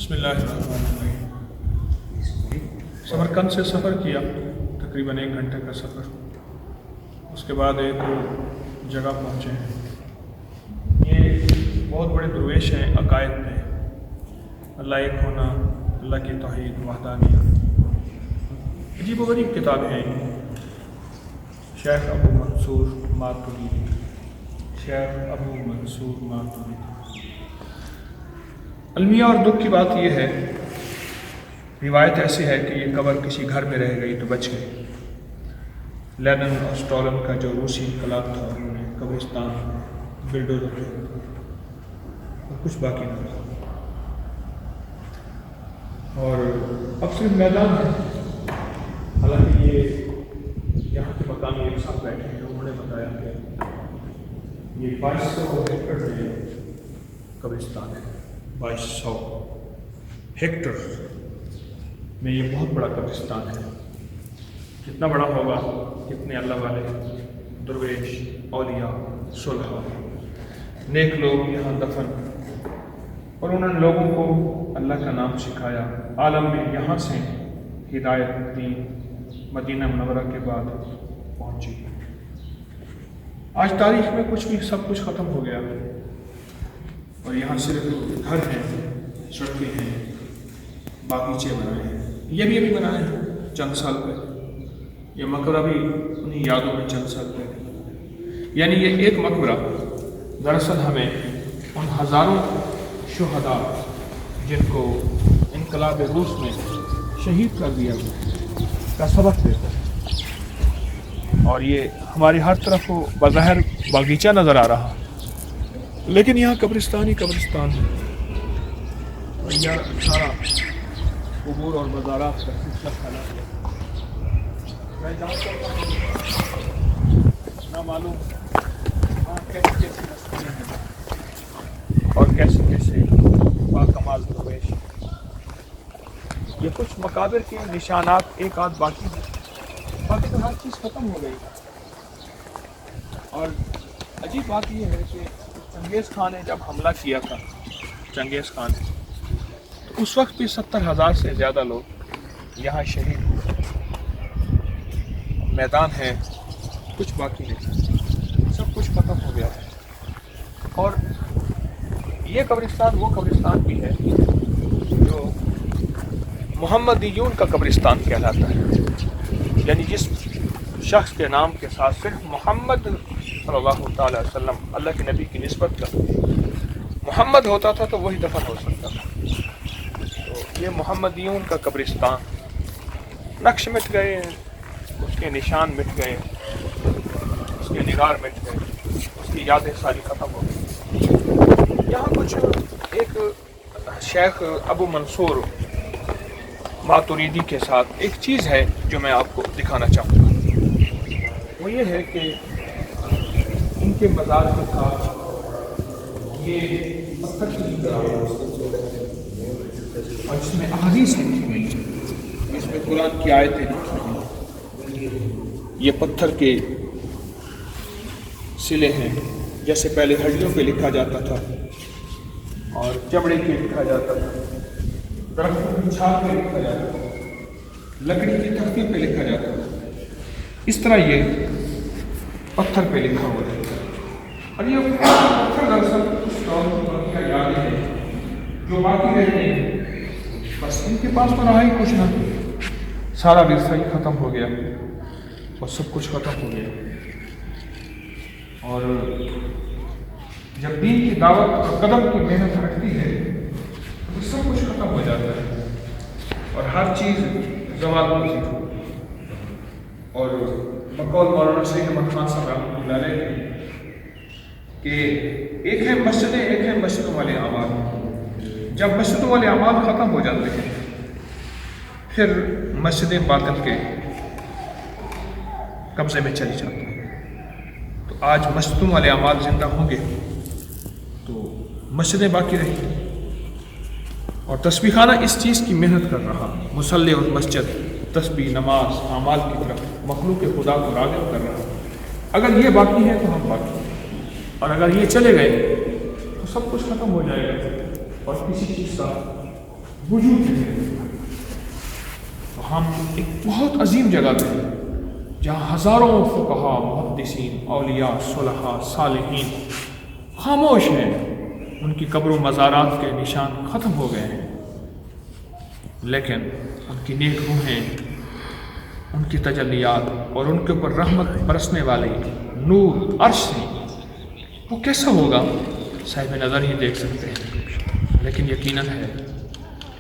बिस्मिल्लाहिर्रहमानिर्रहीम। समरकंद से सफ़र किया, तकरीबन 1 घंटे का सफ़र। उसके बाद एक जगह पहुँचे हैं। ये बहुत बड़े दरवेश हैं अकायद में, अल्लाह एक होना, अल्लाह की तौहीद, वहदानियत, अजीब व गरीब किताबें हैं। शेख अबू मंसूर मातुरीदी, शेख अबू मंसूर मातुरीदी। अलमिया और दुख की बात यह है, रिवायत ऐसी है कि ये कब्र किसी घर में रह गई तो बच गई। लेनिन और स्टॉलिन का जो रूसी इनकलाब था, उन्होंने कब्रिस्तान बिल्डोजर किया और कुछ बाकी नहीं था। और अब सिर्फ मैदान है। हालांकि ये यहाँ के मकामी एक साथ बैठे हैं, उन्होंने बताया कि ये 2200 एकड़ में कब्रिस्तान है। 2200 हेक्टर में ये बहुत बड़ा कब्रिस्तान है। कितना बड़ा होगा, कितने अल्लाह वाले दरवेश, औलिया, सुलहा, नेक लोग यहाँ दफन, और उन्होंने लोगों को अल्लाह का नाम सिखाया। आलम में यहाँ से हिदायत दीन मदीना मुनव्वरा के बाद पहुँची। आज तारीख में कुछ भी सब कुछ ख़त्म हो गया और यहाँ सिर्फ घर हैं, सड़कें हैं, बागीचे बनाए हैं। ये भी अभी बनाए हैं चंद साल पहले। ये मकबरा भी उन्हीं यादों में चंद साल पहले। यानी ये एक मकबरा दरअसल हमें उन हज़ारों शुहदा जिनको इनकलाब रूस में शहीद कर दिया गया का सबक देता है। और ये हमारी हर तरफ को बज़ाहिर बागीचा नज़र आ रहा, लेकिन यहाँ कब्रिस्तान ही कब्रिस्तान है। और यह सारा कबूर और बाज़ारात का सिलसिला फैला है। मैं जानता हूँ ना मालूम वहाँ कैसी कैसी रस्तें हैं और कैसे कैसे बाकमाल दरवेश। ये कुछ मकाबिर के निशानात एक आध बाकी हैं, बाकी तो हर चीज़ ख़त्म हो गई। और अजीब बात यह है कि चंगेज़ खान ने जब हमला किया था, चंगेज़ खान, तो उस वक्त भी 70,000 से ज़्यादा लोग यहाँ शहीद हुए। मैदान है, कुछ बाकी नहीं, सब कुछ ख़त्म हो गया है। और ये कब्रिस्तान वो कब्रिस्तान भी है जो मुहम्मदीयून का कब्रिस्तान कहलाता है। यानी जिस शख्स के नाम के साथ सिर्फ मोहम्मद सल्लल्लाहु अलैहि वसल्लम, अल्लाह के नबी की निस्बत का मोहम्मद होता था तो वही दफन हो सकता था। तो ये मोहम्मदीयून का कब्रिस्तान, नक्श मिट गए, उसके निशान मिट गए, उसके निगार मिट गए, उसकी यादें सारी ख़त्म हो गई। यहाँ कुछ एक शेख अबू मंसूर मातुरीदी के साथ एक चीज़ है जो मैं आपको दिखाना चाहूँगा। वो ये है कि इनके मज़ार के साथ ये पत्थर की और इसमें अहादीस लिखी हुई, इसमें कुरान की आयतें लिखी हुई। ये पत्थर के सिले हैं, जैसे पहले हड्डियों पे लिखा जाता था और चमड़े पे लिखा जाता था, दरख्तों की छाल पे लिखा जाता था, लकड़ी की तख्ती पे लिखा जाता था। इस तरह ये पत्थर पे लिखा हुआ है। और ये पत्थर दरअसल उस दौर की यादें हैं जो बाकी रहते हैं। बस इनके पास तो रहा ही कुछ ना, सारा विरसा ही ख़त्म हो गया और सब कुछ ख़त्म हो गया। और जब दीन की दावत और कदम की मेहनत हटती है तो सब कुछ ख़त्म हो जाता है और हर चीज़ ज़वाल पज़ीर हो। और बकौल मौलाना सैयद अहमद खान साहब रहमतुल्लाह अलैह कि एक है मस्जिदें, एक है मस्जिदों वाले अमाल। जब मस्जिदों वाले अमाल ख़त्म हो जाते हैं फिर मस्जिदें बातिल के कब्ज़े में चली जाती हैं। तो आज मस्जिदों वाले अमाल ज़िंदा होंगे तो मस्जिदें बाकी रहेंगी। और तस्बीह खाना इस चीज़ की मेहनत कर रहा, मुसल्ले और मस्जिद, तस्बीह, नमाज, अमाल की तरफ मखलूक खुदा को राग़िब कर रहा। अगर ये बाकी है तो हम बाकी हैं, और अगर ये चले गए तो सब कुछ ख़त्म हो जाएगा और किसी चीज़ का وجود ہے۔ تو ہم ایک بہت عظیم جگہ پہ ہیں جہاں ہزاروں فقہا، محدثین، اولیاء، صلحاء، صالحین خاموش ہیں، ان کی قبر و مزارات کے نشان ختم ہو گئے ہیں، لیکن ان کی نیک روحیں، ان کی تجلیات اور ان کے اوپر رحمت برسنے والے نور عرش سے، وہ کیسا ہوگا صاحب نظر ہی دیکھ سکتے ہیں، لیکن یقیناً ہے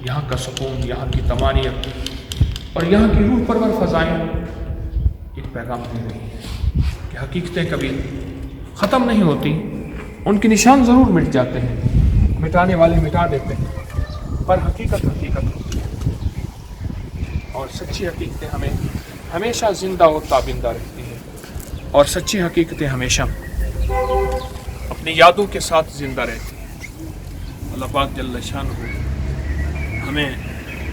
یہاں کا سکون، یہاں کی طمانینت اور یہاں کی روح پرور فضائیں ایک پیغام دے رہی ہیں کہ حقیقتیں کبھی ختم نہیں ہوتی، ان کے نشان ضرور مٹ جاتے ہیں، مٹانے والے مٹا دیتے ہیں، پر حقیقت حقیقت ہوتی ہے، اور سچی حقیقتیں ہمیں ہمیشہ زندہ اور تابندہ رہتی ہیں، اور سچی حقیقتیں ہمیشہ اپنی یادوں کے ساتھ زندہ رہتی ہیں۔ اللہ پاک جل شانہ ہمیں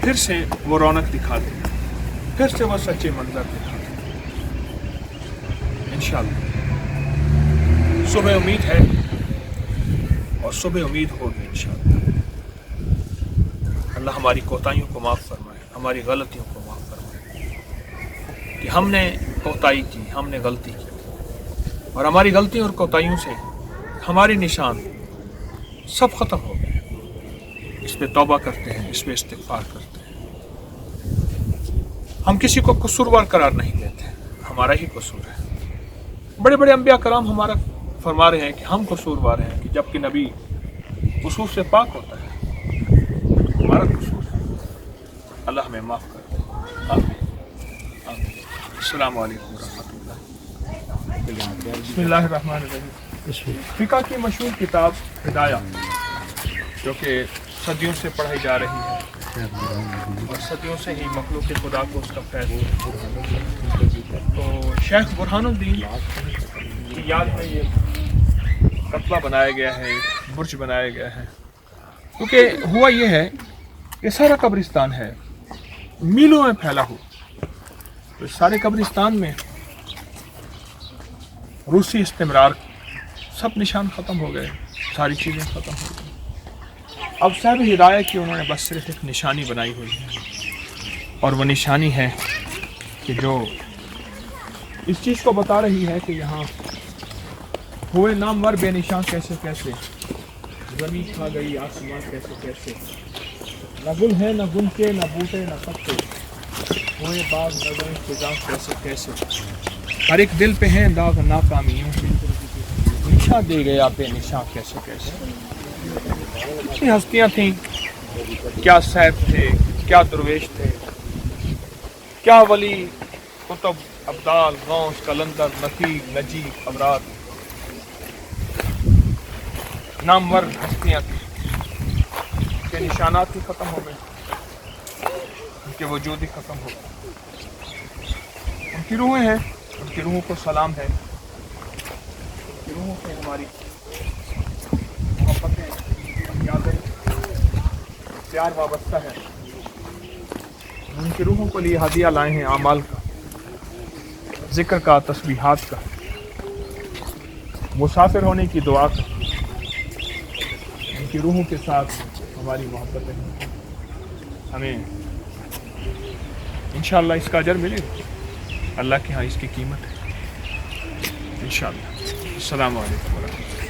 پھر سے وہ رونق دکھا دے، پھر سے وہ سچے منظر دکھا دے انشاءاللہ۔ صبح امید ہے اور صبح امید ہوگی انشاءاللہ۔ اللہ ہماری کوتاہیوں کو معاف فرمائے، ہماری غلطیوں کو معاف فرمائے کہ ہم نے کوتاہی کی، ہم نے غلطی کی، اور ہماری غلطیوں اور کوتاہیوں سے ہمارے نشان سب ختم ہو گئے۔ اس پہ توبہ کرتے ہیں، اس پہ استغفار کرتے ہیں۔ ہم کسی کو قصوروار قرار نہیں دیتے، ہمارا ہی قصور ہے۔ بڑے بڑے انبیاء کرام ہمارا فرما رہے ہیں کہ ہم قصوروار ہیں، کہ جبکہ نبی قصور سے پاک ہوتا ہے، ہمارا قصور ہے۔ اللہ ہمیں معاف کر دے، آمین آمین۔ السلام علیکم ورحمۃ اللہ۔ بسم اللہ الرحمن الرحیم۔ فقہ کی مشہور کتاب ہدایہ، جو کہ صدیوں سے پڑھائی جا رہی ہے اور صدیوں سے ہی مخلوق خدا کو اس کا فیض ہے، تو شیخ برہان الدین کی یاد میں یہ قطبہ بنایا گیا ہے، برج بنایا گیا ہے، کیونکہ ہوا یہ ہے کہ سارا قبرستان ہے میلوں میں پھیلا ہوا، تو سارے قبرستان میں روسی استمرار سب نشان ختم ہو گئے، ساری چیزیں ختم ہو گئی۔ اب صاحب ہدایہ کی انہوں نے بس صرف ایک نشانی بنائی ہوئی ہے، اور وہ نشانی ہے کہ جو اس چیز کو بتا رہی ہے کہ یہاں ہوئے نامور بے نشان کیسے کیسے، زمین کھا گئی آسمان کیسے کیسے، نہ گل ہے نہ گن کے، نہ بوٹے نہ پتے، ہوئے باغ نظریں خزاں کیسے کیسے، ہر ایک دل پہ ہیں داغ ناکامیوں کے، نشان دے گیا بے نشان کیسے کیسے۔ اتنی ہستیاں تھیں، کیا صاحب تھے، کیا درویش تھے، کیا ولی، کتب، ابدال، غوث، کلندر، نقیب، نجیب، ابرار، نامور ہستیاں تھیں کہ نشانات ہی ختم ہو گئے، ان کے وجود ہی ختم ہو گئے۔ ان کی روحیں ہیں، ان کی روحوں کو سلام ہے، ان کی روحوں سے ہماری محبتیں، پیار وابستہ ہے۔ ان کی روحوں کو لیے ہدیہ لائے ہیں اعمال کا، ذکر کا، تسبیحات کا، مسافر ہونے کی دعا کا۔ ان کی روحوں کے ساتھ ہماری محبتیں ہیں، ہمیں انشاءاللہ اس کا اجر ملے گا، اللہ کے ہاں اس کی قیمت ہے انشاءاللہ۔ السلام علیکم ورحمۃ اللہ۔